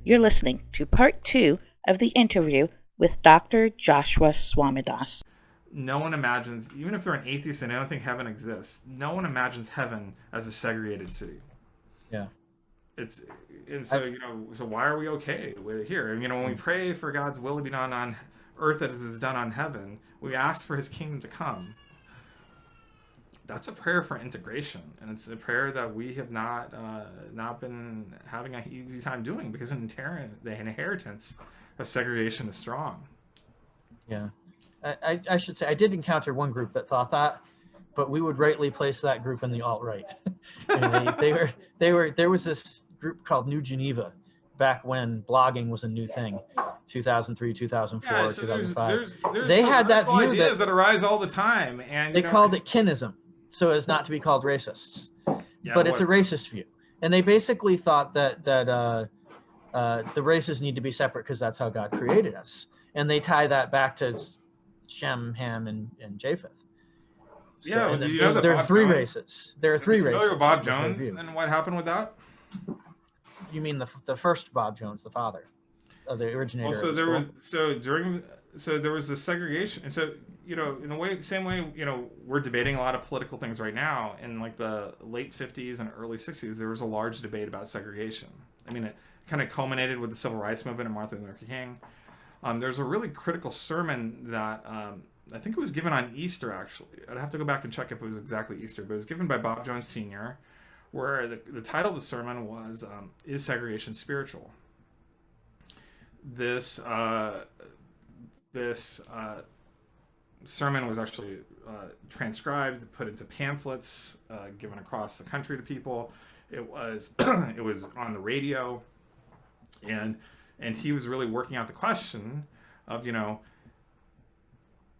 You're listening to part 2 of the interview with Dr. Joshua Swamidass. No one imagines, even if they're an atheist and they don't think heaven exists, no one imagines heaven as a segregated city. Yeah. It's and so so why are we okay with it here? And when we pray for God's will to be done on earth as it is done on heaven, we ask for His kingdom to come. That's a prayer for integration, and it's a prayer that we have not been having an easy time doing because the inheritance of segregation is strong. Yeah, I should say I did encounter one group that thought that, but we would rightly place that group in the alt-right. There was this group called New Geneva back when blogging was a new thing, 2003, 2004, Yeah, so 2005. There's they had that view ideas that arise all the time, and they called it kinism, so as not to be called racists. Yeah, but it's a racist view, and they basically thought that the races need to be separate because that's how God created us, and they tie that back to Shem, Ham, and Japheth. So, yeah, there are three races. There are three races. Familiar with Bob Jones and what happened with that? You mean the first Bob Jones, the father, of the originator? Also, there was this segregation, and so in the same way we're debating a lot of political things right now. In like the late 50s and early 60s, there was a large debate about segregation. I mean, it kind of culminated with the civil rights movement and Martin Luther King. There's a really critical sermon that I think it was given on Easter, actually. I'd have to go back and check if it was exactly Easter, but it was given by Bob Jones Sr., where the title of the sermon was, Is Segregation Spiritual? This sermon was actually transcribed, put into pamphlets, given across the country to people. It was it was on the radio, and he was really working out the question of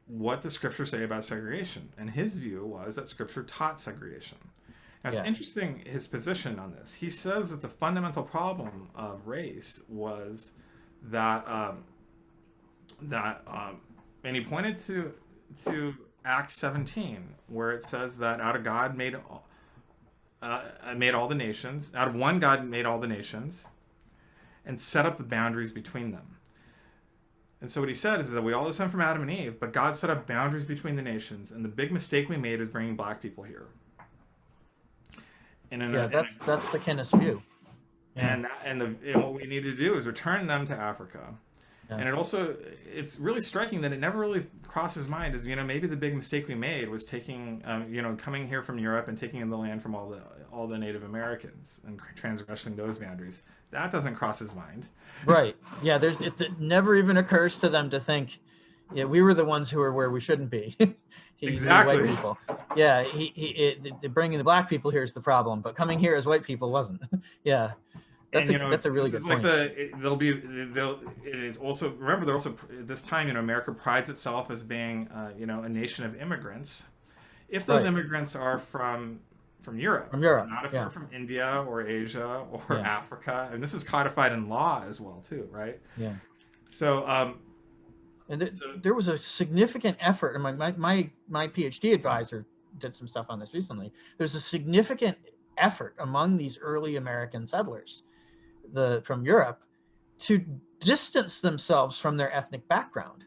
what does Scripture say about segregation? And his view was that Scripture taught segregation. Now, it's interesting, his position on this. He says that the fundamental problem of race was that and he pointed to Acts 17, where it says that out of God made all the nations. Out of one God made all the nations, and set up the boundaries between them. And so what he said is that we all descend from Adam and Eve, but God set up boundaries between the nations, and the big mistake we made is bringing black people here. That's the Kennist view. Yeah. And what we need to do is return them to Africa. Yeah. And it's really striking that it never really crossed his mind is, maybe the big mistake we made was taking, coming here from Europe and taking in the land from all the Native Americans and transgressing those boundaries. That doesn't cross his mind. Right. Yeah. It never even occurs to them to think, we were the ones who were where we shouldn't be. Exactly. White people. Yeah. Bringing the black people here is the problem, but coming here as white people wasn't. Yeah. That's a really good point. It is also, remember, they're also, at this time, America prides itself as being, a nation of immigrants. If those immigrants are from Europe, not if they're from India or Asia or Africa, and this is codified in law as well, too, right? Yeah. So, there was a significant effort, and my PhD advisor did some stuff on this recently. There's a significant effort among these early American settlers, from Europe, to distance themselves from their ethnic background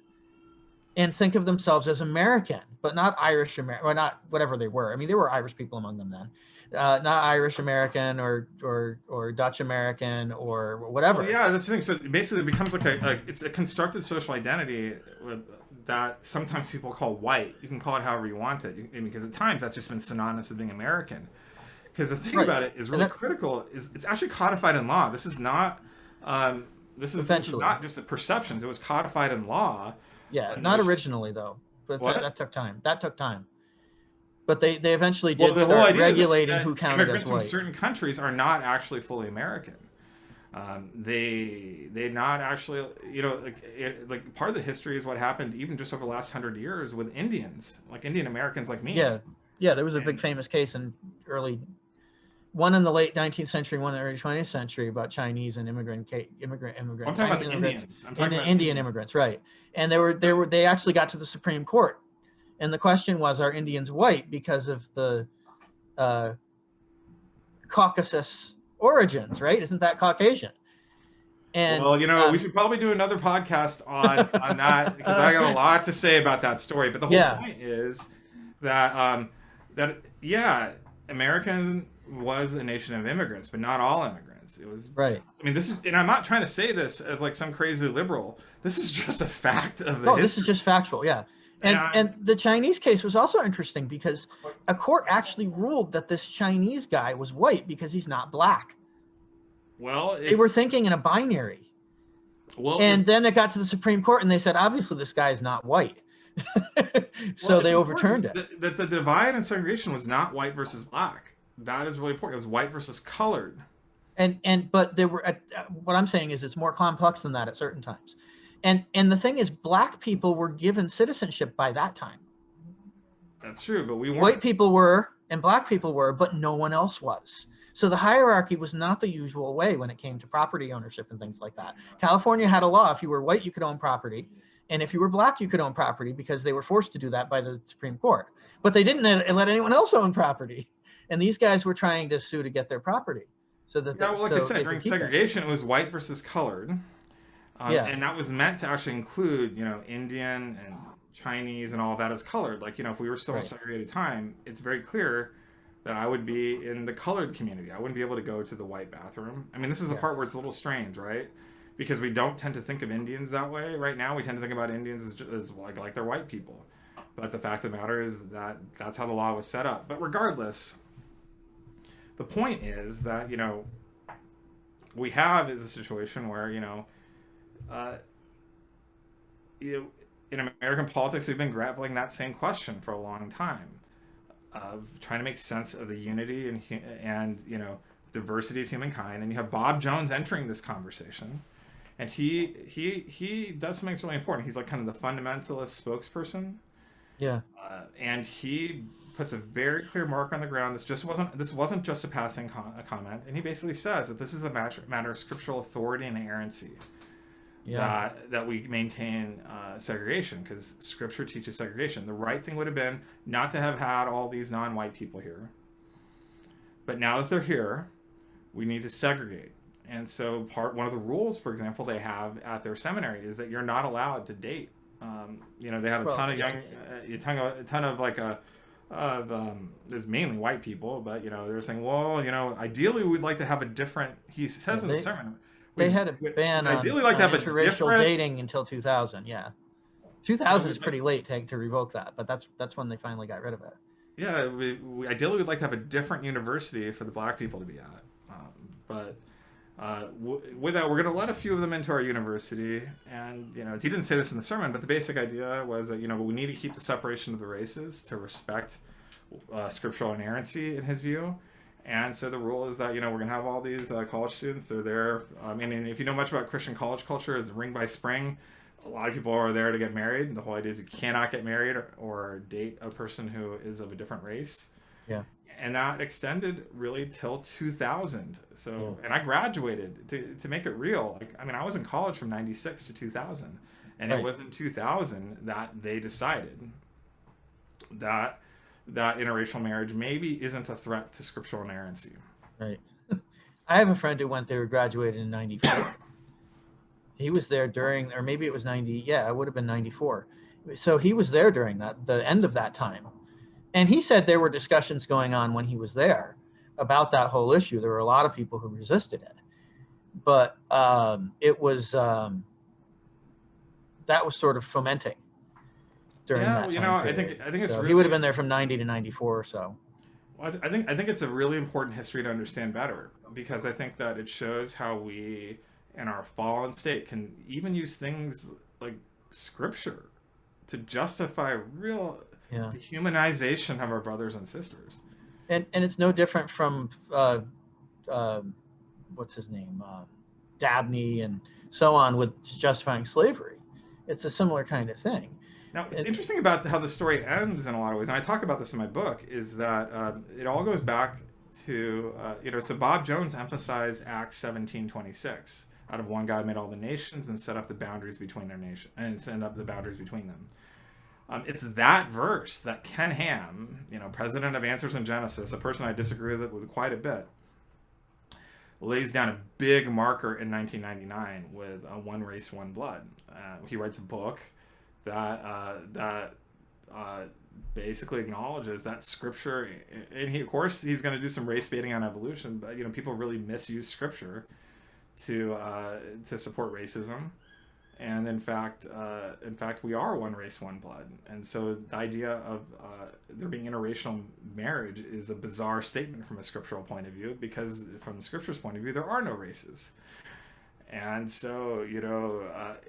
and think of themselves as American, but not Irish American, or not whatever they were. I mean, there were Irish people among them then, not Irish American or Dutch American or whatever. Well, yeah, that's the thing. So basically, it becomes like it's a constructed social identity that sometimes people call white. You can call it however you want it, because at times that's just been synonymous with being American. Because the thing about it is really critical. It's actually codified in law. This is not. This is not just the perceptions. It was codified in law. Yeah, not originally though, but that took time. But they eventually did start regulating who counted as white. Immigrants from certain countries are not actually fully American. They not actually, you know, like part of the history is what happened even just over the last 100 years with Indians, like Indian Americans like me. Yeah, there was a big And famous case in one in the late 19th century, one in the early 20th century about Chinese and I'm talking about Chinese the immigrants Indians. I'm and talking about Indian Indians. immigrants, right? And they actually got to the Supreme Court, and the question was, are Indians white because of the uh, Caucasus origins, right? Isn't that Caucasian? And Well, you know, we should probably do another podcast on that because I got a lot to say about that story. But the whole yeah, point is that that yeah, American was a nation of immigrants, but not all immigrants. It was right. I mean, this is, and I'm not trying to say this as like some crazy liberal. This is just a fact of the No, this is history. just factual. Yeah. And the Chinese case was also interesting because a court actually ruled that this Chinese guy was white because he's not black. Well, They were thinking in a binary. well, And then it got to the Supreme Court and they said, obviously, this guy is not white. So well, it's they overturned it. that the divide and segregation was not white versus black. That is really important. It was white versus colored. But there were, what I'm saying is it's more complex than that at certain times. And the thing is, black people were given citizenship by that time. That's true, but we weren't. White people were and black people were, but no one else was. So the hierarchy was not the usual way when it came to property ownership and things like that. California had a law: if you were white, you could own property, and if you were black, you could own property because they were forced to do that by the Supreme Court. But they didn't let anyone else own property, and these guys were trying to sue to get their property. So that Yeah, well, like I said, during segregation, it was white versus colored, and that was meant to actually include, you know, Indian and Chinese and all of that as colored. Like, you know, if we were still in a segregated time, it's very clear that I would be in the colored community. I wouldn't be able to go to the white bathroom. I mean, this is the part where it's a little strange, right? Because we don't tend to think of Indians that way right now. We tend to think about Indians as like they're white people. But the fact of the matter is that that's how the law was set up. But regardless, the point is that, you know, we have is a situation where, uh, in American politics, we've been grappling that same question for a long time of trying to make sense of the unity and diversity of humankind. And you have Bob Jones entering this conversation, and he does something that's really important. He's like kind of the fundamentalist spokesperson. Yeah. And he puts a very clear mark on the ground. This wasn't just a passing comment, and he basically says that this is a matter of scriptural authority and inerrancy. Yeah. That we maintain segregation because Scripture teaches segregation. The right thing would have been not to have had all these non-white people here, but now that they're here, we need to segregate. And so, one of the rules, for example, they have at their seminary is that you're not allowed to date. They had a ton of a ton of like there's mainly white people, but they're saying, well, ideally we'd like to have a different. He says in the sermon. They had a ban on interracial dating until 2000. Yeah, 2000 is pretty late to revoke that, but that's when they finally got rid of it. Yeah, we ideally would like to have a different university for the black people to be at, but with that, we're going to let a few of them into our university. And he didn't say this in the sermon, but the basic idea was that we need to keep the separation of the races to respect scriptural inerrancy in his view. And so the rule is that, we're going to have all these college students. They're there. And if you know much about Christian college culture, is ring by spring. A lot of people are there to get married. The whole idea is you cannot get married or date a person who is of a different race. Yeah. And that extended really till 2000. So, and I graduated to make it real. I was in college from 96 to 2000. And It was in 2000 that they decided that interracial marriage maybe isn't a threat to scriptural inerrancy. Right. I have a friend who went there, graduated in 94. He was there during, or maybe it was 90. Yeah, it would have been 94. So he was there during the end of that time. And he said there were discussions going on when he was there about that whole issue. There were a lot of people who resisted it. But it was, that was sort of fomenting. During that time I think it's so really, he would have been there from 90 to 94 or so. Well, I think it's a really important history to understand better, because I think that it shows how we in our fallen state can even use things like scripture to justify real dehumanization of our brothers and sisters. And it's no different from what's his name, Dabney and so on with justifying slavery. It's a similar kind of thing. Now, what's interesting about how the story ends in a lot of ways, and I talk about this in my book, is that it all goes back to, so Bob Jones emphasized Acts 17:26. Out of one God made all the nations and set up the boundaries between their nation and set up the boundaries between them. It's that verse that Ken Ham, president of Answers in Genesis, a person I disagree with quite a bit, lays down a big marker in 1999 with One Race, One Blood. He writes a book that basically acknowledges that scripture, and he's going to do some race baiting on evolution, but people really misuse scripture to support racism, and in fact we are one race, one blood. And so the idea of there being interracial marriage is a bizarre statement from a scriptural point of view, because from the scripture's point of view there are no races. And so,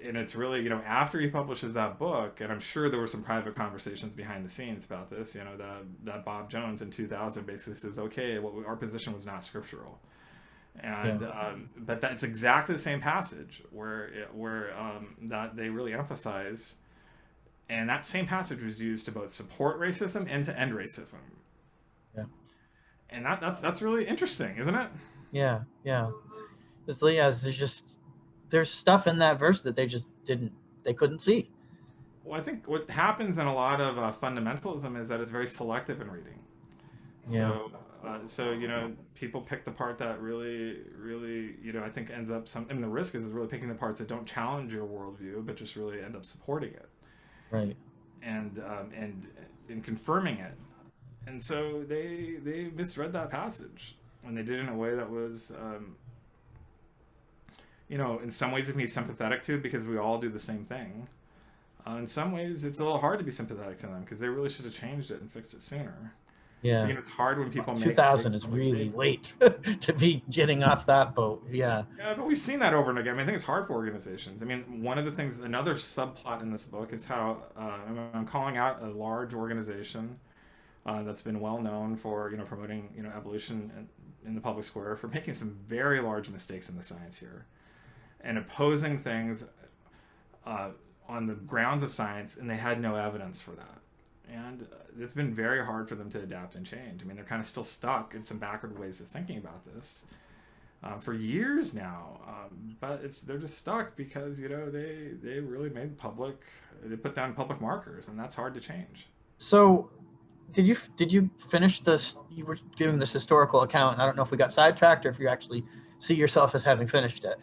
and it's really, after he publishes that book, and I'm sure there were some private conversations behind the scenes about this, that Bob Jones in 2000 basically says, okay, our position was not scriptural. And but that's exactly the same passage where that they really emphasize, and that same passage was used to both support racism and to end racism. Yeah. And that's really interesting, isn't it? Yeah. There's stuff in that verse that they couldn't see. Well, I think what happens in a lot of fundamentalism is that it's very selective in reading. Yeah. So people pick the part that really, really, I think ends up the risk is really picking the parts that don't challenge your worldview, but just really end up supporting it. Right. And confirming it. And so they misread that passage, and they did it in a way that was, in some ways it can be sympathetic to, because we all do the same thing. In some ways it's a little hard to be sympathetic to them, because they really should have changed it and fixed it sooner. Yeah. It's hard when people make 2000 is really late to be getting off that boat. Yeah. Yeah, but we've seen that over and again. I think it's hard for organizations. One of the things, another subplot in this book is how I'm calling out a large organization that's been well known for promoting evolution in the public square, for making some very large mistakes in the science here, and opposing things on the grounds of science, and they had no evidence for that. And it's been very hard for them to adapt and change. They're kind of still stuck in some backward ways of thinking about this for years now. But they're just stuck because, they really they put down public markers, and that's hard to change. So did you finish this? You were doing this historical account, and I don't know if we got sidetracked or if you actually see yourself as having finished it.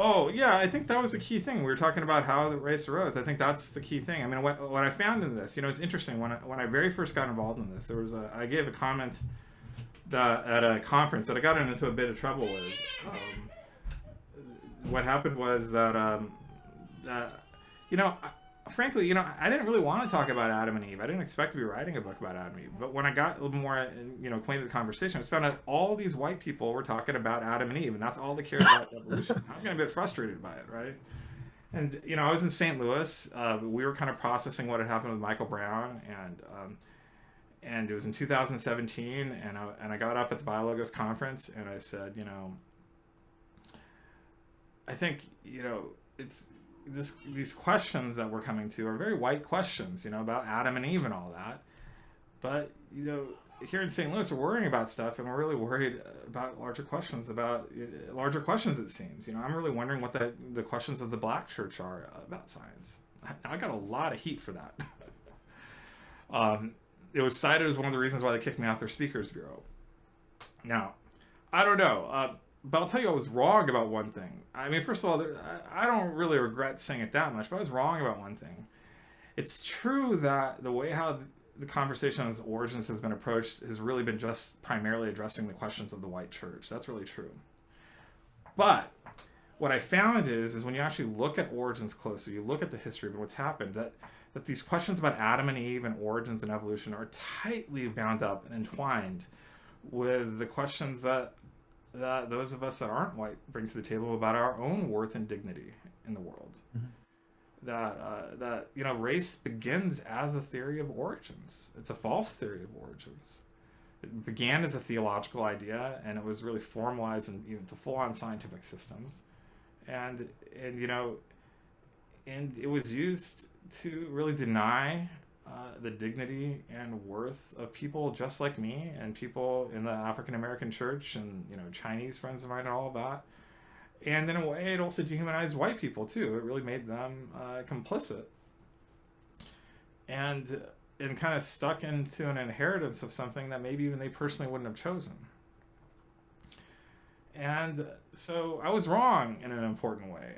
Oh, yeah, I think that was the key thing. We were talking about how the race arose. I think that's the key thing. What I found in this, it's interesting. When I very first got involved in this, I gave a comment at a conference that I got into a bit of trouble with. What happened was that, frankly, I didn't really want to talk about Adam and Eve. I didn't expect to be writing a book about Adam and Eve. But when I got a little more, acquainted with the conversation, I just found out all these white people were talking about Adam and Eve, and that's all they cared about evolution. I was getting a bit frustrated by it, right? And, I was in St. Louis. We were kind of processing what had happened with Michael Brown, and it was in 2017, and I got up at the biologist conference, and I said, I think, it's... these questions that we're coming to are very white questions, about Adam and Eve and all that. But, here in St. Louis, we're worrying about stuff, and we're really worried about larger questions, it seems. I'm really wondering what the questions of the Black church are about science. I got a lot of heat for that. It was cited as one of the reasons why they kicked me off their speakers bureau. Now, I don't know. But I'll tell you I was wrong about one thing. First of all, I don't really regret saying it that much, but I was wrong about one thing. It's true that the way how the conversation on its origins has been approached has really been just primarily addressing the questions of the white church. That's really true. But what I found is when you actually look at origins closely, you look at the history of what's happened, that these questions about Adam and Eve and origins and evolution are tightly bound up and entwined with the questions that those of us that aren't white bring to the table about our own worth and dignity in the world. Mm-hmm. That race begins as a theory of origins. It's a false theory of origins. It began as a theological idea, and it was really formalized into full-on scientific systems. and and it was used to really deny the dignity and worth of people just like me and people in the African American church and Chinese friends of mine and all of that. And in a way, it also dehumanized white people too. It really made them complicit and kind of stuck into an inheritance of something that maybe even they personally wouldn't have chosen. And so I was wrong in an important way.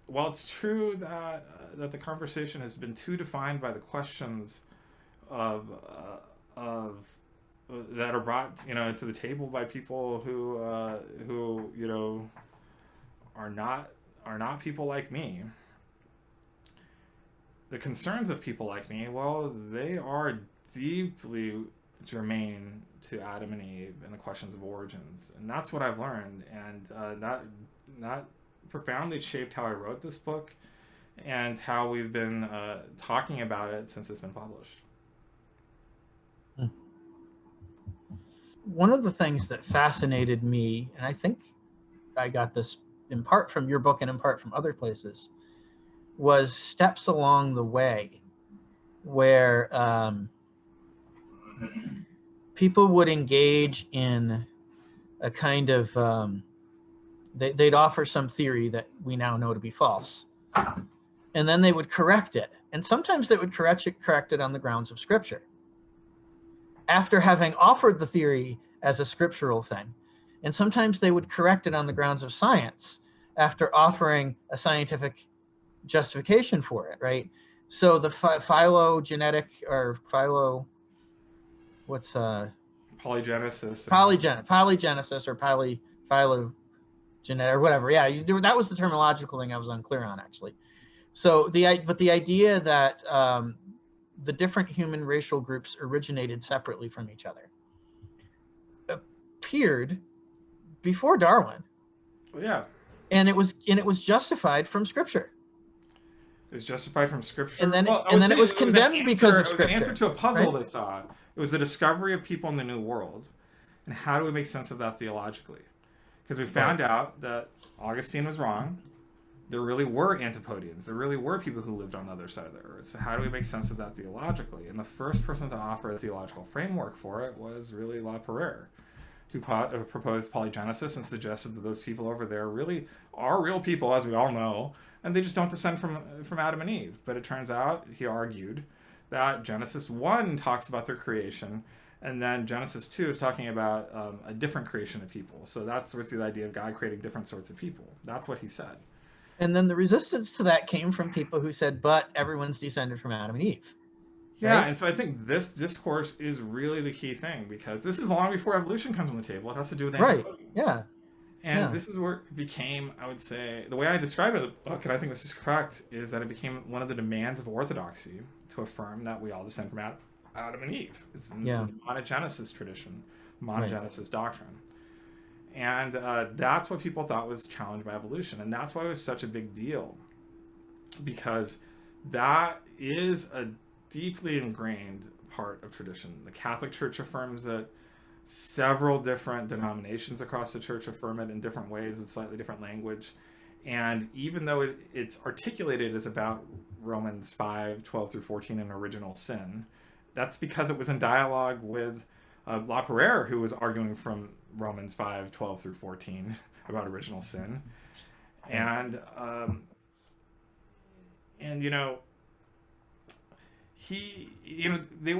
While it's true that the conversation has been too defined by the questions of that are brought to the table by people who are not people like me. The concerns of people like me, well, they are deeply germane to Adam and Eve and the questions of origins, and that's what I've learned, and that profoundly shaped how I wrote this book and how we've been talking about it since it's been published. One of the things that fascinated me, and I think I got this in part from your book and in part from other places, was steps along the way where people would engage in a kind of they'd offer some theory that we now know to be false, and then they would correct it, and sometimes they would correct it on the grounds of scripture after having offered the theory as a scriptural thing, and sometimes they would correct it on the grounds of science after offering a scientific justification for it, right? So the phylogenetic or Polygenesis or phylogenetic or whatever. Yeah, that was the terminological thing I was unclear on, actually. So the idea that the different human racial groups originated separately from each other appeared before Darwin. Yeah. And it was justified from scripture. It was justified from scripture. And then, it was condemned because of scripture. It was an answer to a puzzle, right? They saw. It was the discovery of people in the New World. And how do we make sense of that theologically? Because we found out that Augustine was wrong. There really were Antipodeans. There really were people who lived on the other side of the earth. So how do we make sense of that theologically? And the first person to offer a theological framework for it was really La Pereire, who proposed polygenesis and suggested that those people over there really are real people, as we all know, and they just don't descend from Adam and Eve. But it turns out, he argued, that Genesis 1 talks about their creation, and then Genesis 2 is talking about a different creation of people. So that's what's the idea of God creating different sorts of people. That's what he said. And then the resistance to that came from people who said, but everyone's descended from Adam and Eve. Yeah, right? And so I think this discourse is really the key thing, because this is long before evolution comes on the table. It has to do with Antipodeans. Right, yeah. And this is where it became, I would say, the way I describe it in the book, and I think this is correct, is that it became one of the demands of orthodoxy to affirm that we all descend from Adam and Eve. It's in the monogenesis tradition, monogenesis doctrine. And that's what people thought was challenged by evolution. And that's why it was such a big deal, because that is a deeply ingrained part of tradition. The Catholic Church affirms it. Several different denominations across the church affirm it in different ways with slightly different language. And even though it's articulated as about Romans 5:12 through 14 and original sin, that's because it was in dialogue with La Pereire, who was arguing from Romans 5:12 through 14 about original sin. And they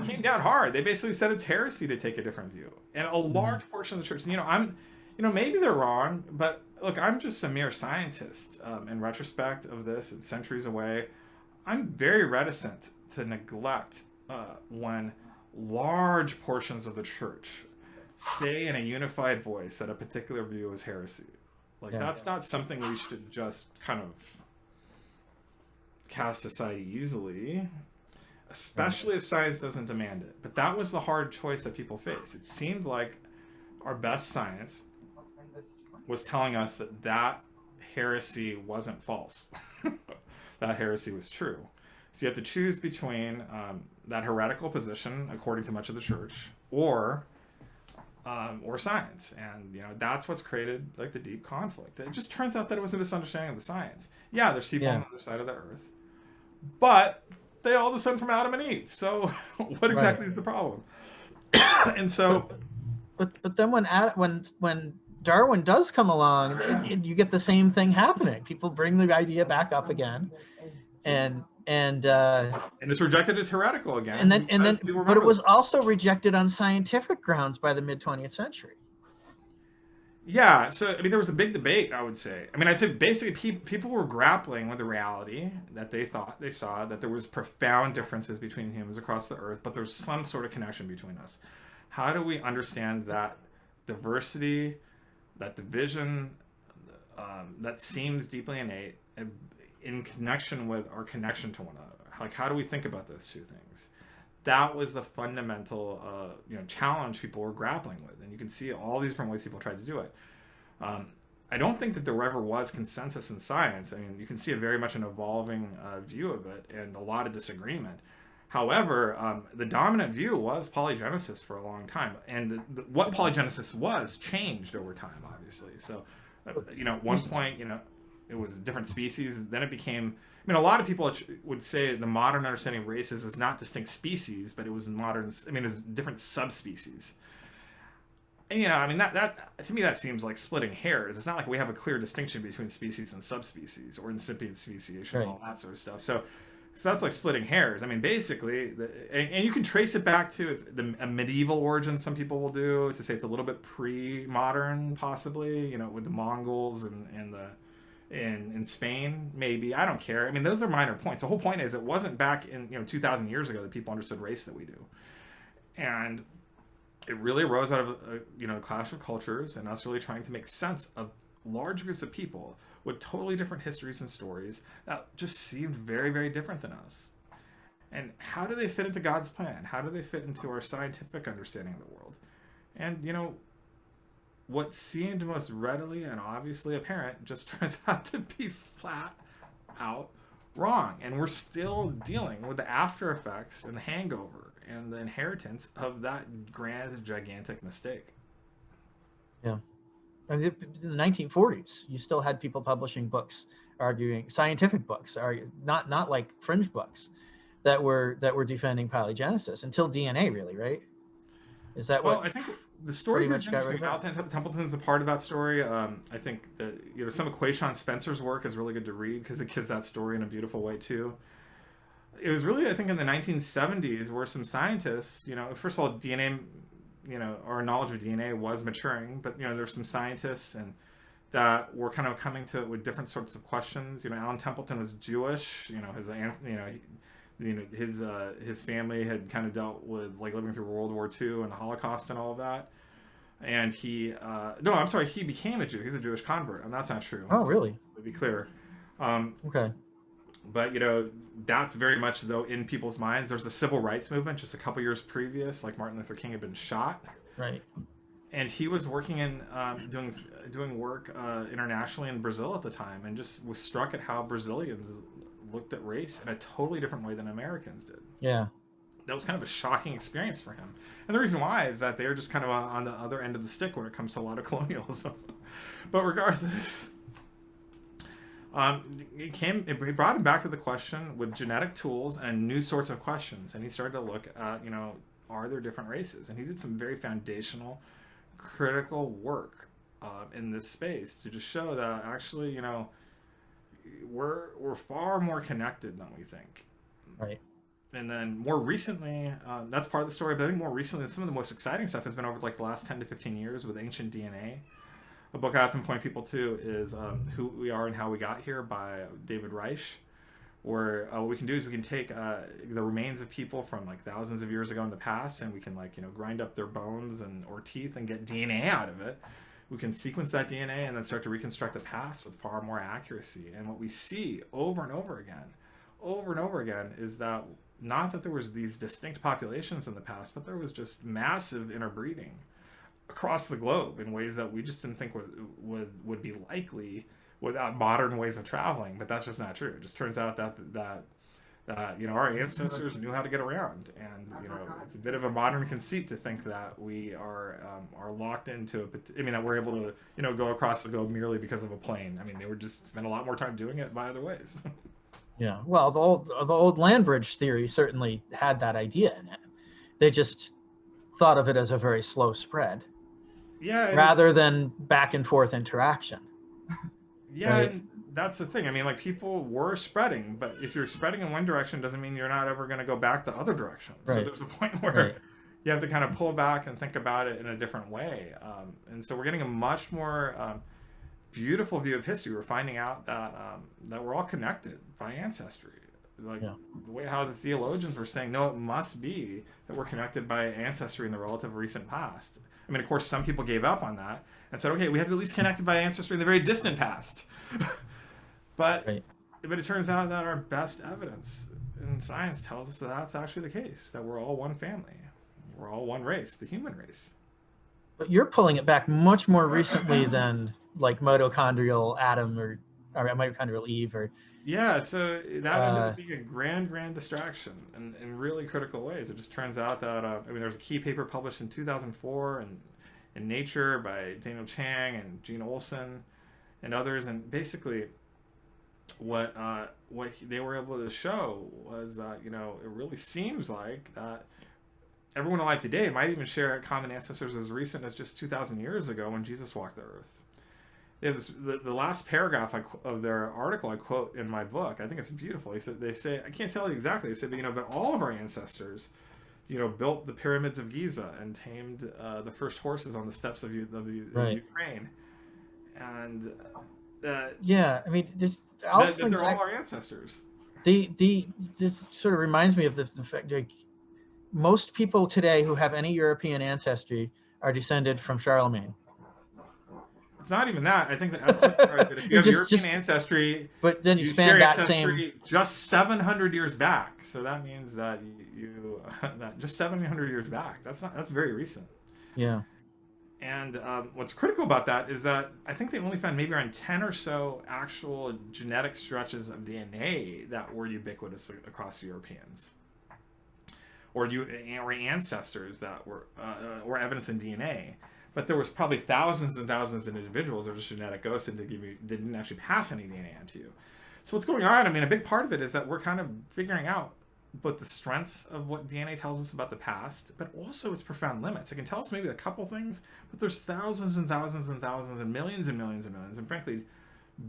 came down hard. They basically said it's heresy to take a different view. And a large portion of the church, maybe they're wrong, but look, I'm just a mere scientist. In retrospect of this, it's centuries away. I'm very reticent to neglect when large portions of the church say in a unified voice that a particular view is heresy. That's not something we should just kind of cast aside easily, especially if science doesn't demand it. But that was the hard choice that people face. It seemed like our best science was telling us that heresy wasn't false. That heresy was true. So you have to choose between that heretical position, according to much of the church, or or science. And that's what's created like the deep conflict. It just turns out that it was a misunderstanding of the science. Yeah, there's people on the other side of the earth, but they all descend from Adam and Eve. So what exactly is the problem? And so, but then when Darwin does come along, you get the same thing happening. People bring the idea back up again, and it's rejected as heretical again. But it was also rejected on scientific grounds by the mid 20th century. Yeah, so I mean, there was a big debate. I would say. I mean, I'd say basically people were grappling with the reality that they thought they saw, that there was profound differences between humans across the earth, but there's some sort of connection between us. How do we understand that diversity, that division, that seems deeply innate, in connection with our connection to one another? Like, how do we think about those two things? That was the fundamental challenge people were grappling with, and you can see all these different ways people tried to do it. I don't think that there ever was consensus in science. I mean, you can see very much an evolving view of it and a lot of disagreement. However, the dominant view was polygenesis for a long time, and what polygenesis was changed over time, obviously. So, at one point, it was different species. Then it became. I mean, a lot of people would say the modern understanding of races is not distinct species, but it was modern. I mean, it was different subspecies. And I mean that to me that seems like splitting hairs. It's not like we have a clear distinction between species and subspecies or incipient speciation and all that sort of stuff. So that's like splitting hairs. I mean, basically, and you can trace it back to a medieval origin. Some people will do to say it's a little bit pre-modern, possibly. With the Mongols and the. In Spain, maybe. I don't care. I mean, those are minor points. The whole point is it wasn't back in 2,000 years ago that people understood race that we do, and it really arose out of a clash of cultures and us really trying to make sense of large groups of people with totally different histories and stories that just seemed very, very different than us. And how do they fit into God's plan? How do they fit into our scientific understanding of the world? And what seemed most readily and obviously apparent just turns out to be flat out wrong. And we're still dealing with the after effects and the hangover and the inheritance of that grand, gigantic mistake. Yeah. In the 1940s, you still had people publishing books, arguing scientific books, not like fringe books, that were defending polygenesis until DNA, really, right? Is that what? Well, I think the story here is interesting. Al Templeton's a part of that story. I think that some of Quaishon Spencer's work is really good to read because it gives that story in a beautiful way too. It was really, I think, in the 1970s where some scientists, first of all, DNA, our knowledge of DNA was maturing, but there's some scientists and that were kind of coming to it with different sorts of questions. Alan Templeton was Jewish. His family had kind of dealt with like living through World War II and the Holocaust and all of that. And he became a Jew. He's a Jewish convert, and that's not true. Oh, really? To be clear. Okay. But that's very much though in people's minds. There's a civil rights movement just a couple years previous, like Martin Luther King had been shot. Right. And he was working in doing work internationally in Brazil at the time, and just was struck at how Brazilians looked at race in a totally different way than Americans did. Yeah. That was kind of a shocking experience for him. And the reason why is that they're just kind of on the other end of the stick when it comes to a lot of colonialism. But regardless, it brought him back to the question with genetic tools and new sorts of questions. And he started to look at, are there different races? And he did some very foundational, critical work in this space to just show that actually, we're far more connected than we think. Right. And then more recently, that's part of the story, but I think more recently, some of the most exciting stuff has been over like the last 10 to 15 years with Ancient DNA. A book I often point people to is Who We Are and How We Got Here by David Reich, where what we can do is we can take the remains of people from like thousands of years ago in the past, and we can grind up their bones or teeth and get DNA out of it. We can sequence that DNA and then start to reconstruct the past with far more accuracy. And what we see over and over again is that not that there was these distinct populations in the past, but there was just massive interbreeding across the globe in ways that we just didn't think would be likely without modern ways of traveling. But that's just not true. It just turns out that that our ancestors knew how to get around, and it's a bit of a modern conceit to think that we are locked into that we're able to go across the globe merely because of a plane. I mean, they were just spent a lot more time doing it by other ways. Yeah, well, the old land bridge theory certainly had that idea in it. They just thought of it as a very slow spread, Yeah, rather than back and forth interaction. yeah, Right? and that's the thing. I mean, like, people were spreading, but if you're spreading in one direction, doesn't mean you're not ever going to go back the other direction. So Right. there's a point where Right. you have to kind of pull back and think about it in a different way. And so we're getting a much more beautiful view of history. We're finding out that we're all connected by ancestry. Like, Yeah. the way how the theologians were saying, no, it must be that we're connected by ancestry in the relative recent past. I mean, of course, some people gave up on that and said, okay, we have to at least connected by ancestry in the very distant past. but Right. but it turns out that our best evidence in science tells us that that's actually the case, that we're all one family. We're all one race, the human race. But you're pulling it back much more recently than like mitochondrial Adam or mitochondrial Eve or. Yeah, so that ended up being a grand distraction in really critical ways. It just turns out that there was a key paper published in 2004 in Nature by Daniel Chang and Gene Olson and others, and basically what they were able to show was that it really seems like that everyone alive today might even share common ancestors as recent as just 2,000 years ago when Jesus walked the earth. The last paragraph of their article I quote in my book. I think it's beautiful. They say, I can't tell you exactly. They said, but all of our ancestors, built the pyramids of Giza and tamed the first horses on the steppes of Right. Ukraine, and yeah, I mean, they're all our ancestors. This sort of reminds me of the fact, like, most people today who have any European ancestry are descended from Charlemagne. It's not even that. I think the estimates are that if you have European ancestry, but then you share span that ancestry just 700 years back. So that means that you that just 700 years back. That's very recent. Yeah. And what's critical about that is that I think they only found maybe around 10 or so actual genetic stretches of DNA that were ubiquitous across Europeans, or ancestors that were or evidence in DNA. But there was probably thousands and thousands of individuals that are just genetic ghosts and didn't actually pass any DNA on to you. So what's going on? I mean, a big part of it is that we're kind of figuring out both the strengths of what DNA tells us about the past, but also its profound limits. It can tell us maybe a couple things, but there's thousands and thousands and thousands and millions and millions and millions, and frankly,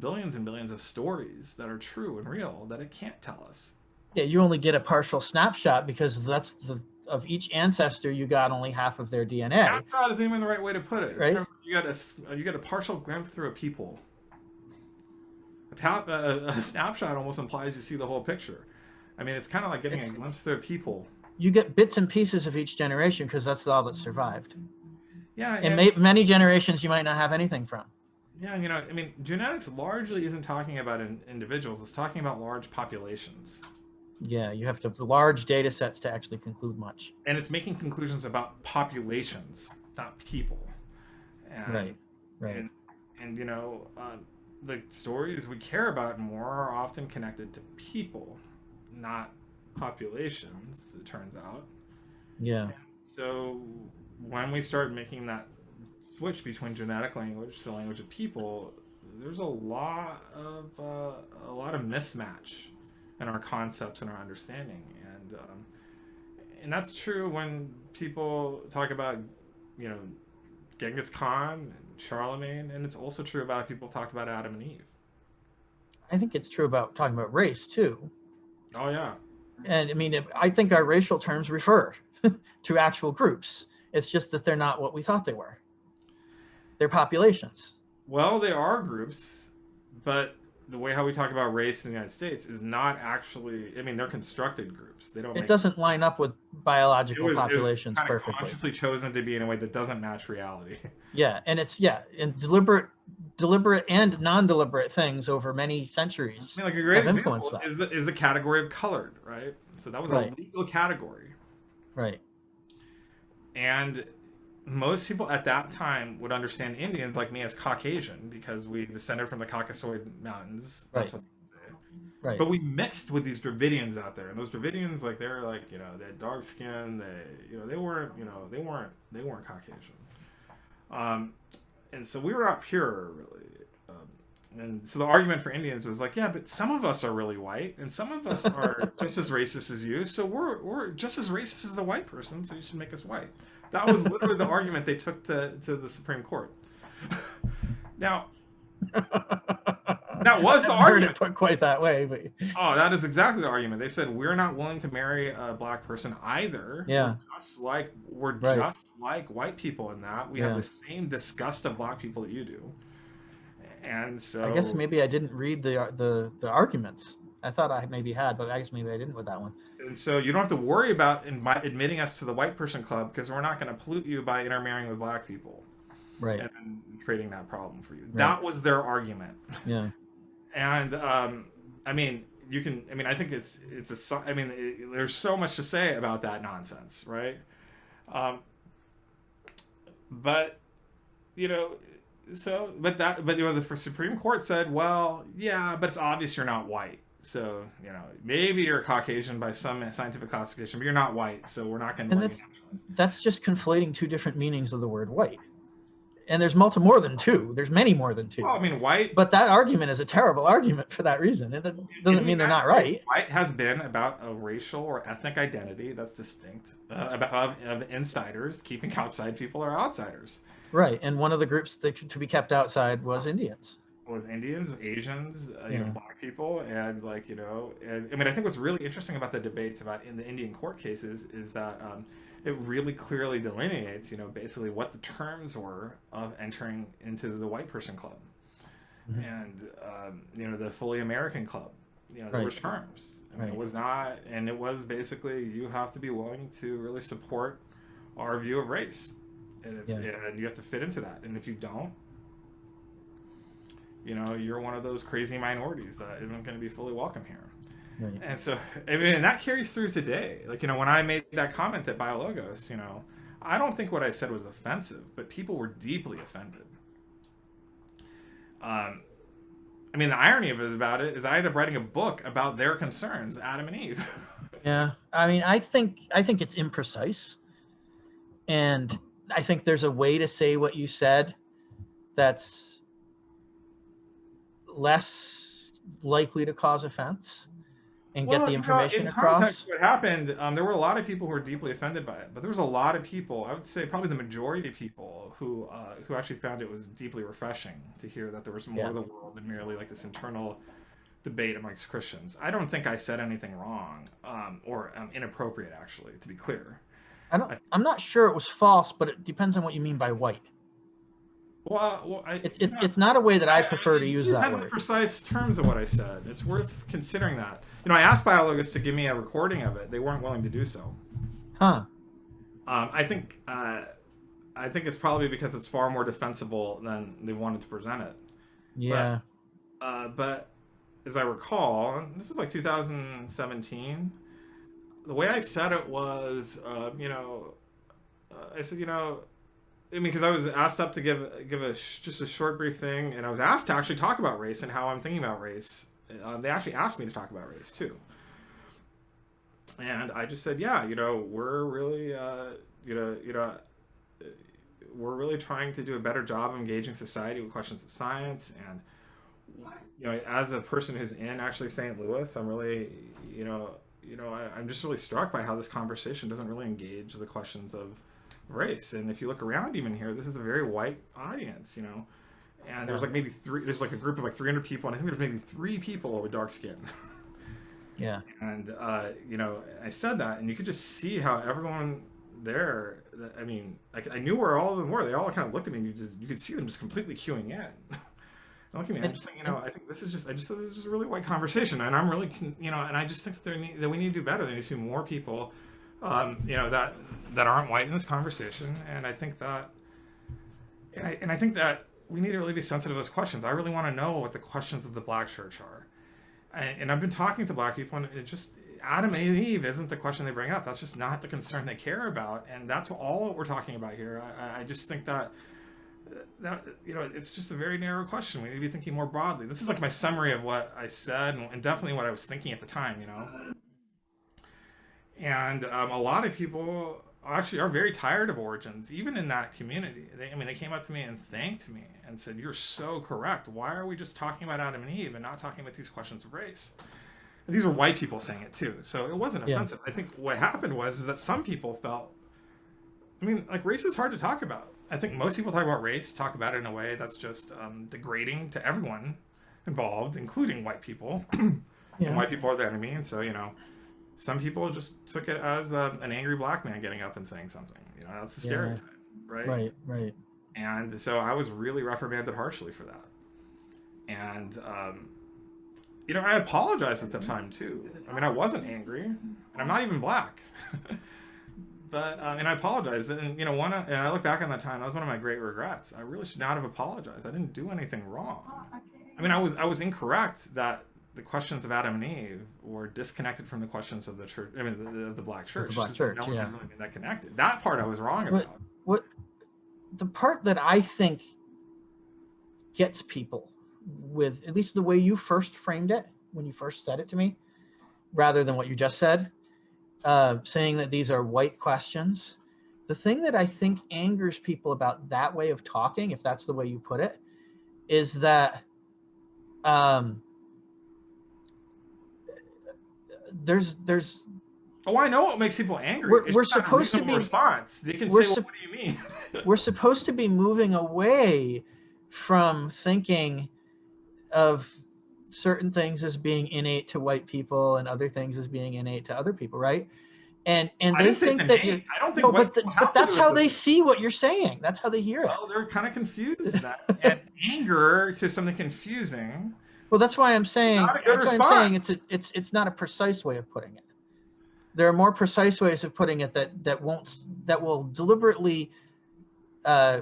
billions and billions of stories that are true and real that it can't tell us. Yeah, you only get a partial snapshot because of each ancestor, you got only half of their DNA. Snapshot isn't even the right way to put it. It's right? Kind of, you get a partial glimpse through a peephole. A snapshot almost implies you see the whole picture. I mean, it's kind of like getting a glimpse through a peephole. You get bits and pieces of each generation because that's all that survived. Yeah, and many generations you might not have anything from. Yeah, I mean, genetics largely isn't talking about individuals. It's talking about large populations. Yeah, you have to have large data sets to actually conclude much. And it's making conclusions about populations, not people. And, right. And the stories we care about more are often connected to people, not populations, it turns out. Yeah. And so when we start making that switch between genetic language to the language of people, there's a lot of mismatch in our concepts and our understanding, and that's true when people talk about Genghis Khan and Charlemagne, and it's also true about people talked about Adam and Eve. I think it's true about talking about race too. Oh yeah. And I mean, I think our racial terms refer to actual groups. It's just that they're not what we thought they were. They're populations. Well, they are groups, but the way how we talk about race in the United States is not actually. I mean, they're constructed groups. They don't. It doesn't line up with biological populations it was perfectly. Consciously chosen to be in a way that doesn't match reality. Yeah, and and deliberate and non-deliberate things over many centuries. I mean, like a great example is a category of colored, right? So that was a legal category, right? And most people at that time would understand Indians like me as Caucasian because we descended from the Caucasoid Mountains. That's what they say. Right. But we mixed with these Dravidians out there, and those Dravidians, like they're like, you know, they had dark skin. They weren't, they weren't Caucasian. And so we were not pure, really. And so the argument for Indians was like, yeah, but some of us are really white, and some of us are just as racist as you. So we're just as racist as a white person. So you should make us white. That was literally the argument they took to the Supreme Court. Now, that was the I haven't heard argument. it put quite that way, but Oh, that is exactly the argument. They said we're not willing to marry a black person either. Yeah. We're Right. just like white people in that we have Yeah. the same disgust of black people that you do. And so I guess maybe I didn't read the arguments. I thought I maybe had, but I guess maybe I didn't with that one. And so you don't have to worry about admitting us to the white person club because we're not going to pollute you by intermarrying with black people. Right. And then creating that problem for you. Right. That was their argument. Yeah. And I mean, you can. I mean, I think there's so much to say about that nonsense, right? But you know, the Supreme Court said, well, yeah, but it's obvious you're not white. So you know, maybe you're Caucasian by some scientific classification, but you're not white. So we're not going to. And that's just conflating two different meanings of the word white. And there's more than two. There's many more than two. Well, I mean, white. But that argument is a terrible argument for that reason. It doesn't mean they're not right. White has been about a racial or ethnic identity that's distinct of the insiders. Keeping outside people are outsiders. Right. And one of the groups to be kept outside was Indians. Was Indians, Asians, black people, and and I mean, I think what's really interesting about the debates about in the Indian court cases is that it really clearly delineates, basically what the terms were of entering into the white person club, and the fully American club. There were terms. I mean, it was not, and it was basically you have to be willing to really support our view of race, and you have to fit into that, and if you don't, you're one of those crazy minorities that isn't going to be fully welcome here. Right. And so, I mean, and that carries through today. Like, when I made that comment at Biologist, I don't think what I said was offensive, but people were deeply offended. I mean, the irony of it about it is I ended up writing a book about their concerns, Adam and Eve. Yeah. I mean, I think it's imprecise. And I think there's a way to say what you said that's less likely to cause offense and get the information across. Context, what happened, there were a lot of people who were deeply offended by it, but there was a lot of people, I would say probably the majority of people who actually found it was deeply refreshing to hear that there was more of the world than merely like this internal debate amongst Christians. I don't think I said anything wrong or inappropriate, actually, to be clear. I'm not sure it was false, but it depends on what you mean by white. Well, it's not a way that I prefer to use that word. It depends on the precise terms of what I said. It's worth considering that. I asked Biologists to give me a recording of it. They weren't willing to do so. Huh. I think it's probably because it's far more defensible than they wanted to present it. Yeah. But as I recall, this was like 2017. The way I said it was, I said, I mean, because I was asked up to give just a short, brief thing, and I was asked to actually talk about race and how I'm thinking about race. They actually asked me to talk about race too, and I just said, yeah, we're really, we're really trying to do a better job of engaging society with questions of science, and as a person who's in actually St. Louis, I'm really, I'm just really struck by how this conversation doesn't really engage the questions of race. And if you look around even here, this is a very white audience, and there's like maybe there's like a group of like 300 people, and I think there's maybe 3 people with dark skin. Yeah. And I said that, and you could just see how everyone there, I mean, like I knew where all of them were. They all kind of looked at me, and you could see them just completely queuing in. Look at me. I'm just saying, I think this is just a really white conversation, and I'm really, and I just think that we need to do better. There needs to be more people, that aren't white in this conversation, and I think that, and I think that we need to really be sensitive to those questions. I really want to know what the questions of the Black church are, and I've been talking to Black people, and it just Adam and Eve isn't the question they bring up. That's just not the concern they care about, and that's all we're talking about here. I just think that that, it's just a very narrow question. We need to be thinking more broadly. This is like my summary of what I said, and definitely what I was thinking at the time. And a lot of people actually are very tired of origins, even in that community. They came up to me and thanked me and said, "You're so correct. Why are we just talking about Adam and Eve and not talking about these questions of race?" And these were white people saying it too, so it wasn't offensive. I think what happened is that some people felt, like, race is hard to talk about. I think most people talk about race, talk about it in a way that's just degrading to everyone involved, including white people. And white people are the enemy, and so, some people just took it as an angry black man getting up and saying something. That's the stereotype, right? Right. And so I was really reprimanded harshly for that. And, I apologized at the time, too. I wasn't angry, and I'm not even black. But, and I apologized. And, and I look back on that time, that was one of my great regrets. I really should not have apologized. I didn't do anything wrong. I was incorrect that the questions of Adam and Eve were disconnected from the questions of the church. The black church. The black church, no one really made that connected. That part I was wrong about. The part that I think gets people, with at least the way you first framed it when you first said it to me, rather than what you just said, saying that these are white questions. The thing that I think angers people about that way of talking, if that's the way you put it, is that there's oh, I know what makes people angry. We're supposed to be response. They can say, well, "What do you mean?" We're supposed to be moving away from thinking of certain things as being innate to white people and other things as being innate to other people, right? And they think that I don't think, but that's how they see what you're saying. That's how they hear it. Well, they're kind of confused. And anger to something confusing. Well, that's why I'm saying. Not a good response. It's not a precise way of putting it. There are more precise ways of putting it that will deliberately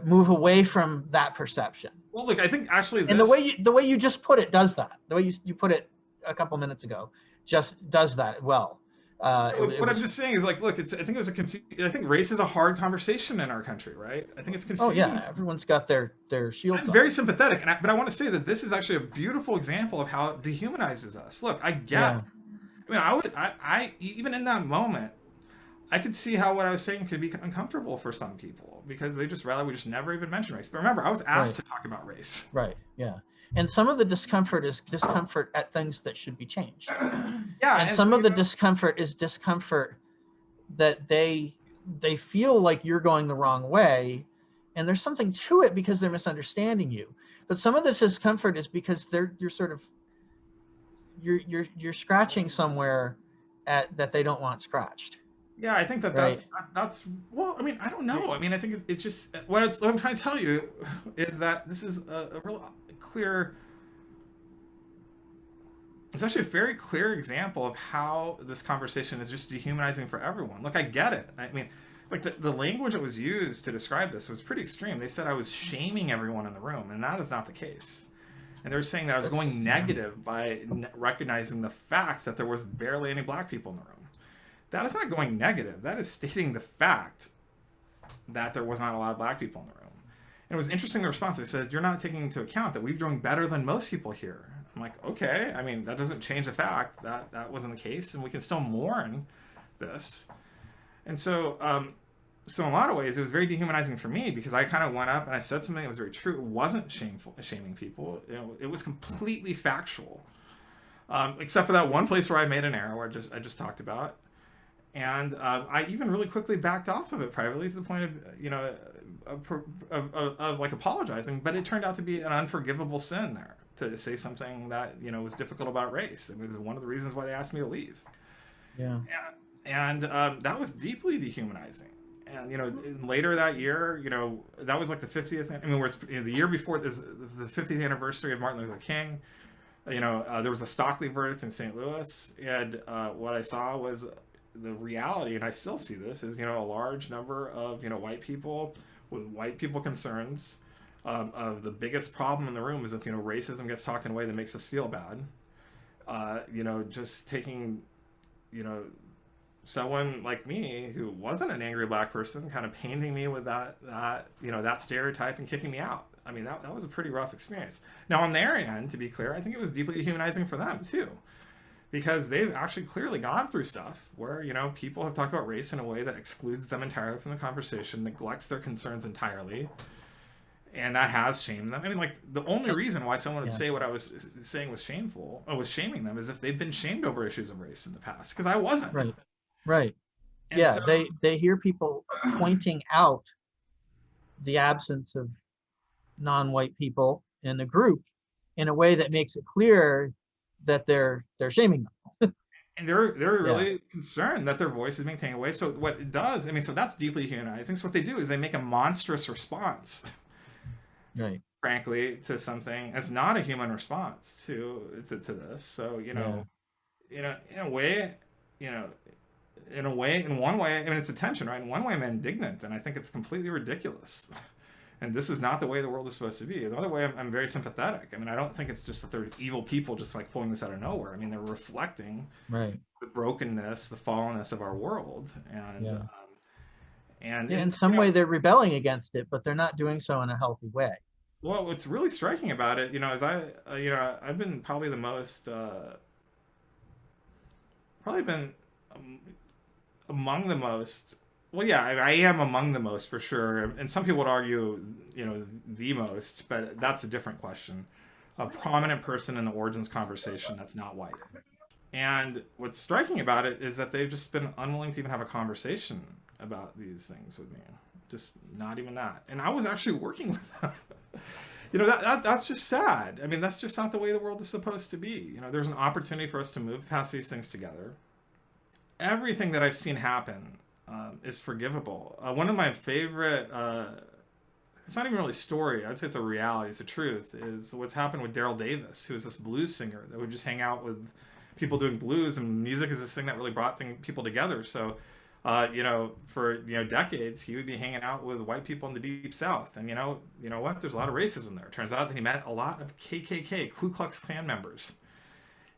move away from that perception. Well, look, I think actually and the way you just put it does that. The way you put it a couple minutes ago just does that well. What I'm just saying is, like, look, I think race is a hard conversation in our country, right? I think it's confusing. Oh yeah, everyone's got their shield. I'm very sympathetic, but I want to say that this is actually a beautiful example of how it dehumanizes us. Look, I get. I even in that moment, I could see how what I was saying could be uncomfortable for some people because we just never even mention race. But remember, I was asked to talk about race. Right. Yeah. And some of the discomfort is discomfort at things that should be changed. Yeah. And some of the discomfort is discomfort that they feel like you're going the wrong way, and there's something to it because they're misunderstanding you. But some of this discomfort is because you're scratching somewhere that they don't want scratched. Yeah, I think that's well. I don't know. I think it's just what I'm trying to tell you is that this is a real clear. It's actually a very clear example of how this conversation is just dehumanizing for everyone. Look, I get it. Like the language that was used to describe this was pretty extreme. They said I was shaming everyone in the room, and that is not the case. And they were saying that I was going negative by recognizing the fact that there was barely any black people in the room. That is not going negative. That is stating the fact that there was not a lot of black people in the room. And it was interesting, the response. They said, you're not taking into account that we're doing better than most people here. I'm like, okay. That doesn't change the fact that that wasn't the case, and we can still mourn this. And so, so in a lot of ways, it was very dehumanizing for me because I kind of went up and I said something that was very true. It wasn't shaming people. It was completely factual, except for that one place where I made an error, where I just talked about. And I even really quickly backed off of it privately to the point of like apologizing. But it turned out to be an unforgivable sin there to say something that was difficult about race. It was one of the reasons why they asked me to leave. Yeah. And that was deeply dehumanizing. And later that year, that was like the 50th. The year before this, the 50th anniversary of Martin Luther King. There was a Stockley verdict in St. Louis, and what I saw was the reality, and I still see this, is a large number of white people with white people concerns. Of the biggest problem in the room is if racism gets talked in a way that makes us feel bad. Just taking someone like me who wasn't an angry black person kind of painting me with that stereotype and kicking me out. I mean, that was a pretty rough experience. Now, on their end, to be clear, I think it was deeply dehumanizing for them too, because they've actually clearly gone through stuff where, people have talked about race in a way that excludes them entirely from the conversation, neglects their concerns entirely, and that has shamed them. I mean, like, the only reason why someone would say what I was saying was shameful, or was shaming them, is if they've been shamed over issues of race in the past, because I wasn't. Right. Right. And Yeah. so, They hear people pointing out the absence of non-white people in the group in a way that makes it clear that they're shaming them. and they're Yeah. really concerned that their voice is being taken away. So what it does, I mean, so that's deeply humanizing. So what they do is they make a monstrous response, Right. frankly, to something that's not a human response to this. So in a way, you know, in one way, I mean, it's attention, right? In one way, I'm indignant, and I think it's completely ridiculous. And this is not the way the world is supposed to be. Another way, I'm very sympathetic. I mean, I don't think it's just that they're evil people just like pulling this out of nowhere. I mean, they're reflecting Right. the brokenness, the fallenness of our world, and Yeah. and In some way they're rebelling against it, but they're not doing so in a healthy way. well, what's really striking about it, is I've been probably the most, probably been um, among the most. Well, yeah, I am among the most for sure, and some people would argue, the most, but that's a different question. A prominent person in the origins conversation that's not white. And what's striking about it is that they've just been unwilling to even have a conversation about these things with me. Just not even that. And I was actually working with them. That's just sad. I mean, that's just not the way the world is supposed to be. There's an opportunity for us to move past these things together. Everything that I've seen happen is forgivable. One of my favorite, it's not even really a story, I'd say it's a reality, it's a truth, is what's happened with Daryl Davis, who is this blues singer that would just hang out with people doing blues, and music is this thing that really brought people together. So, for decades, he would be hanging out with white people in the Deep South, and you know what? There's a lot of racism there. It turns out that he met a lot of KKK, Ku Klux Klan members.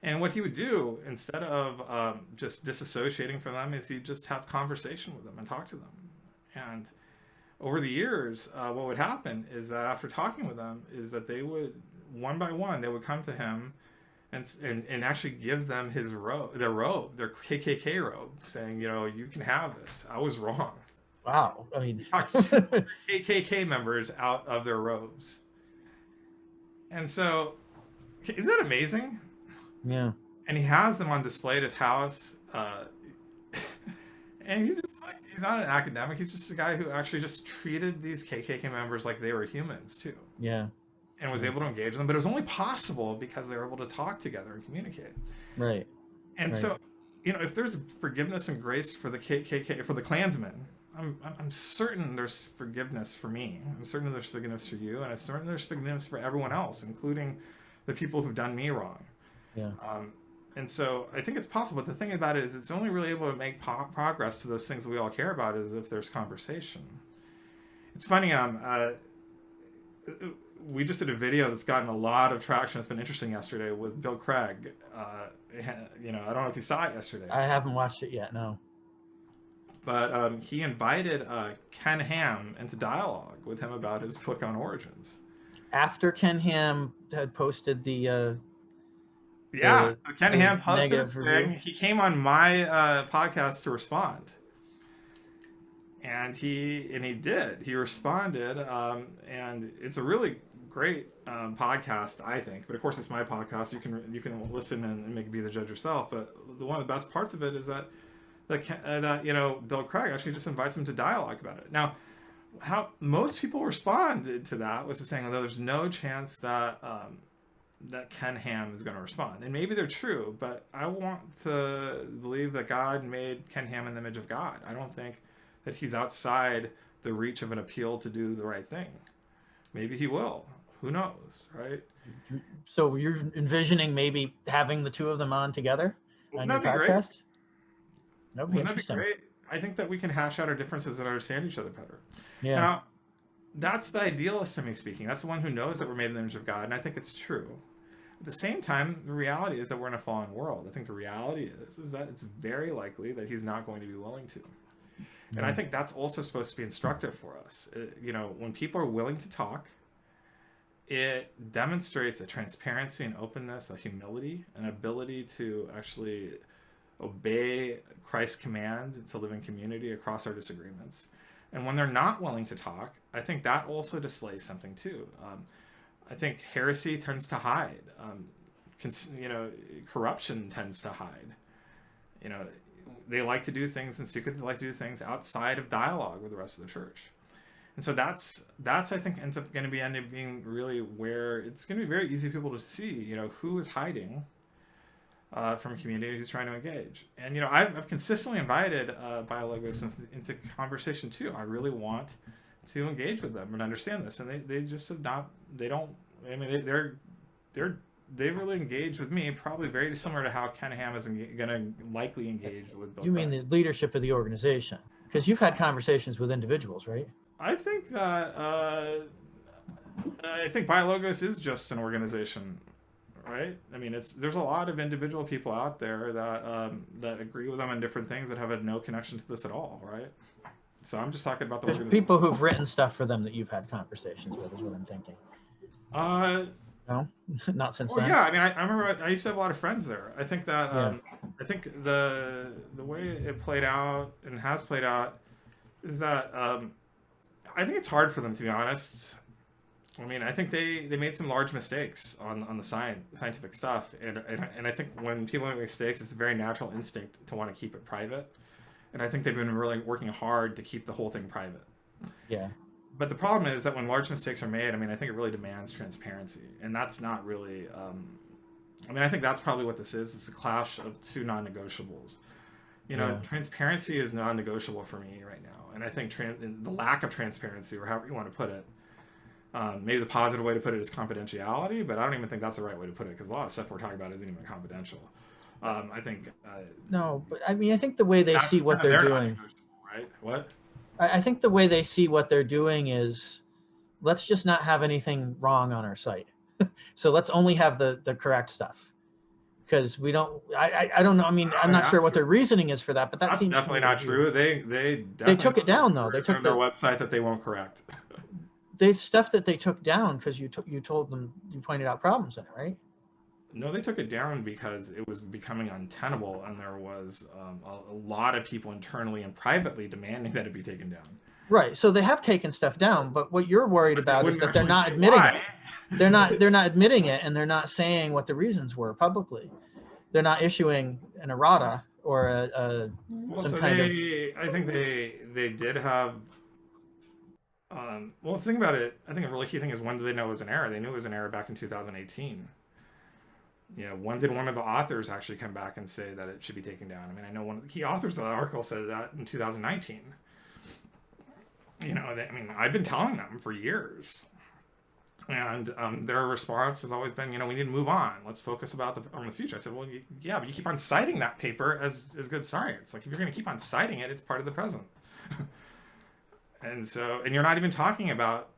And what he would do, instead of just disassociating from them, is he'd just have conversation with them and talk to them. And over the years, what would happen is that after talking with them, is that they would, one by one, they would come to him and actually give them their KKK robe, saying, you can have this. I was wrong. Wow. I mean, KKK members out of their robes. And so, isn't that amazing? Yeah. And he has them on display at his house. And he's not an academic. He's just a guy who actually just treated these KKK members like they were humans too. Yeah. And was able to engage them. But it was only possible because they were able to talk together and communicate. Right. And so, if there's forgiveness and grace for the KKK, for the Klansmen, I'm certain there's forgiveness for me. I'm certain there's forgiveness for you. And I'm certain there's forgiveness for everyone else, including the people who've done me wrong. Yeah. And so I think it's possible. But the thing about it is it's only really able to make progress to those things that we all care about is if there's conversation. It's funny, we just did a video that's gotten a lot of traction. It's been interesting yesterday with Bill Craig. I don't know if you saw it yesterday. I haven't watched it yet, no. But he invited Ken Ham into dialogue with him about his book on origins. After Ken Ham had posted the Ken Ham posted his thing. He came on my podcast to respond, and he did. He responded, and it's a really great podcast, I think. But of course, it's my podcast. You can listen and be the judge yourself. But one of the best parts of it is that Bill Craig actually just invites him to dialogue about it. Now, how most people responded to that was saying, "Well, there's no chance that." That Ken Ham is going to respond. And maybe they're true, but I want to believe that God made Ken Ham in the image of God. I don't think that he's outside the reach of an appeal to do the right thing. Maybe he will. Who knows, right? So you're envisioning maybe having the two of them on together on your podcast? That would be interesting. That'd be great. I think that we can hash out our differences and understand each other better. Yeah. Now, that's the idealist in me speaking. That's the one who knows that we're made in the image of God, and I think it's true. At the same time, the reality is that we're in a fallen world. I think the reality is that it's very likely that he's not going to be willing to. And I think that's also supposed to be instructive for us. You know, when people are willing to talk, it demonstrates a transparency and openness, a humility, an ability to actually obey Christ's command to live in community across our disagreements. And when they're not willing to talk, I think that also displays something too. I think heresy tends to hide. You know, corruption tends to hide. You know, they like to do things in secret. They like to do things outside of dialogue with the rest of the church. And so that's I think ends up going to end up being really where it's going to be very easy for people to see, you know, who is hiding from a community who's trying to engage. And, you know, I've consistently invited biologists into conversation too. I really want to engage with them and understand this. And they just have not, they don't, I mean, they really engage with me, probably very similar to how Ken Ham is going to likely engage with Bill. You mean the leadership of the organization? Because you've had conversations with individuals, right? I think that I think Biologos is just an organization, right? I mean, there's a lot of individual people out there that agree with them on different things that have no connection to this at all, right? So I'm just talking about the people who've written stuff for them that you've had conversations with, is what I'm thinking. No, not since then. Yeah, I mean, I remember I used to have a lot of friends there. I think that I think the way it played out and has played out is that I think it's hard for them, to be honest. I mean, I think they made some large mistakes on the scientific stuff, and I think when people make mistakes, it's a very natural instinct to want to keep it private, and I think they've been really working hard to keep the whole thing private. Yeah. But the problem is that when large mistakes are made, I mean, I think it really demands transparency, and that's not really. I mean, I think that's probably what this is. It's a clash of two non-negotiables. You know, transparency is non-negotiable for me right now, and I think the lack of transparency, or however you want to put it, maybe the positive way to put it is confidentiality, but I don't even think that's the right way to put it, because a lot of stuff we're talking about isn't even confidential. I think. No, but I mean, I think the way they see what they're doing. Right? What? I think the way they see what they're doing is, let's just not have anything wrong on our site. So let's only have the correct stuff. Because we don't, I don't know. I mean, I'm not sure what their reasoning is for that, but that's definitely not true. They definitely took it down though. They took their website that they won't correct. They stuff that they took down because you told them, you pointed out problems in it, right? No, they took it down because it was becoming untenable, and there was a lot of people internally and privately demanding that it be taken down. Right. So they have taken stuff down, but what you're worried about is that they're not admitting it. They're not admitting it, and they're not saying what the reasons were publicly. They're not issuing an errata or a well, so I think they did have. Well, the thing about it, I think a really key thing is, when did they know it was an error? They knew it was an error back in 2018. You know, when did one of the authors actually come back and say that it should be taken down? I mean, I know one of the key authors of the article said that in 2019. You know, I mean, I've been telling them for years. And their response has always been, you know, we need to move on. Let's focus on the future. I said, well, yeah, but you keep on citing that paper as good science. Like, if you're going to keep on citing it, it's part of the present. And you're not even talking about,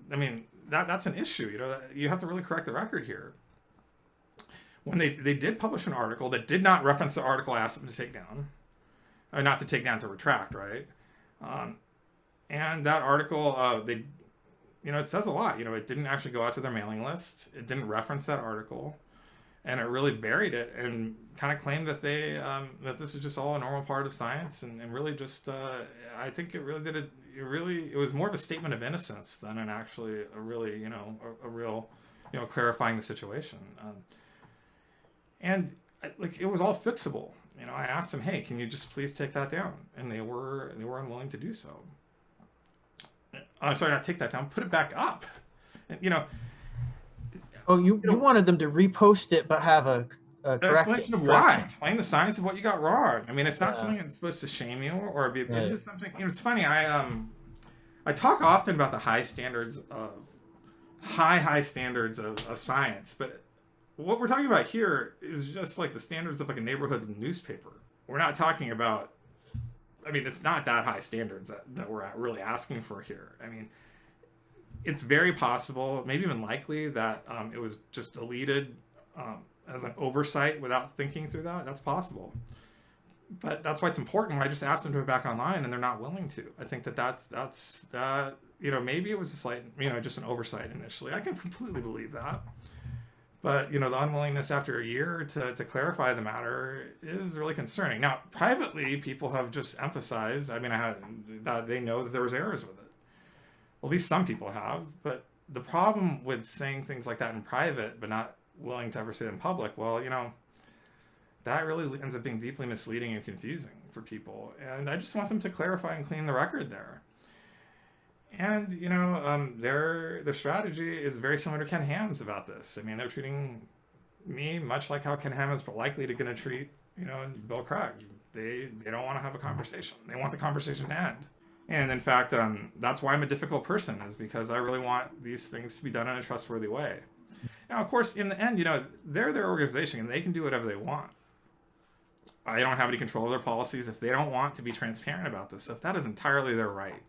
I mean, that's an issue. You know, you have to really correct the record here. When they did publish an article that did not reference the article I asked them to take down, or not to take down, to retract, right? And that article, you know, it says a lot. You know, it didn't actually go out to their mailing list. It didn't reference that article, and it really buried it and kind of claimed that that this is just all a normal part of science, and really just I think it really did it was more of a statement of innocence than a really, you know, a real, you know, clarifying the situation. And like, it was all fixable. You know, I asked them, hey, can you just please take that down? And they were unwilling to do so. I'm sorry, not take that down, put it back up. And, you know. Oh, you wanted them to repost it, but have a explanation of why. Explain the science of what you got wrong. I mean, it's not something that's supposed to shame you or be. Right. It's just something. You know, it's funny. I talk often about the high standards of science, but what we're talking about here is just like the standards of like a neighborhood newspaper. We're not talking about. I mean, it's not that high standards that we're really asking for here. I mean, it's very possible, maybe even likely, that it was just deleted as an oversight without thinking through that. That's possible. But that's why it's important. I just asked them to go back online, and they're not willing to. I think that's maybe it was a slight, just an oversight initially. I can completely believe that. But, the unwillingness after a year to clarify the matter is really concerning. Now, privately, people have just emphasized, that they know that there was errors with it. Well, at least some people have. But the problem with saying things like that in private, but not willing to ever say it in public, well, that really ends up being deeply misleading and confusing for people. And I just want them to clarify and clean the record there. And, their strategy is very similar to Ken Ham's about this. They're treating me much like how Ken Ham is likely to going to treat, Bill Craig. They don't want to have a conversation. They want the conversation to end. And in fact, that's why I'm a difficult person, is because I really want these things to be done in a trustworthy way. Now, of course, in the end, they're their organization and they can do whatever they want. I don't have any control of their policies if they don't want to be transparent about this stuff. That is entirely their right.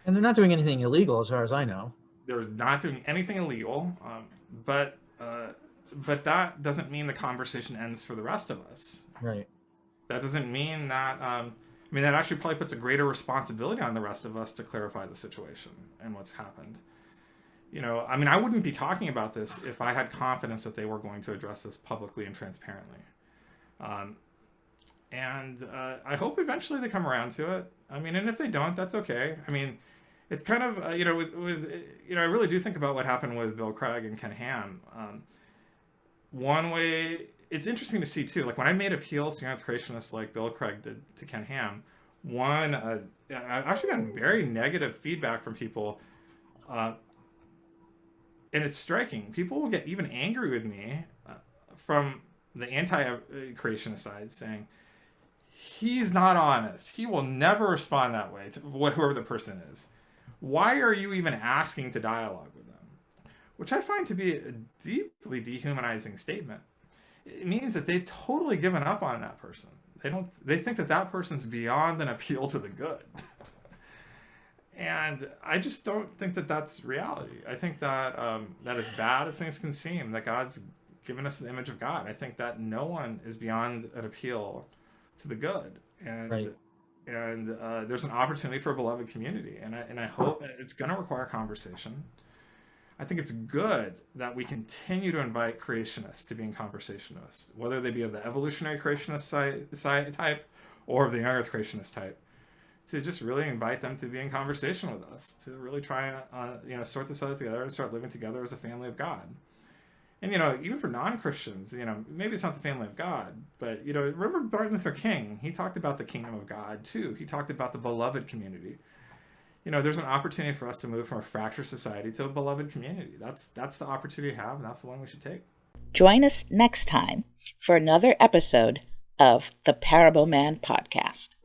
And they're not doing anything illegal, as far as I know. They're not doing anything illegal, but that doesn't mean the conversation ends for the rest of us. Right. That doesn't mean that. That actually probably puts a greater responsibility on the rest of us to clarify the situation and what's happened. I wouldn't be talking about this if I had confidence that they were going to address this publicly and transparently. And I hope eventually they come around to it. And if they don't, that's okay. It's kind of, I really do think about what happened with Bill Craig and Ken Ham. One way, it's interesting to see too, like when I made appeals to creationists like Bill Craig did to Ken Ham, I've actually gotten very negative feedback from people. And it's striking. People will get even angry with me from the anti-creationist side, saying, he's not honest. He will never respond that way to whoever the person is. Why are you even asking to dialogue with them? Which I find to be a deeply dehumanizing statement. It means that they've totally given up on that person. They think that person's beyond an appeal to the good. And I just don't think that that's reality. I think that that as bad as things can seem, that God's given us the image of God. I think that no one is beyond an appeal to the good. And right. And there's an opportunity for a beloved community. And I hope it's going to require conversation. I think it's good that we continue to invite creationists to be in conversation with us, whether they be of the evolutionary creationist type or of the young earth creationist type, to just really invite them to be in conversation with us, to really try and sort this out together and start living together as a family of God. And, even for non-Christians, maybe it's not the family of God, but, remember Martin Luther King, he talked about the kingdom of God too. He talked about the beloved community. There's an opportunity for us to move from a fractured society to a beloved community. That's the opportunity we have, and that's the one we should take. Join us next time for another episode of the Parableman podcast.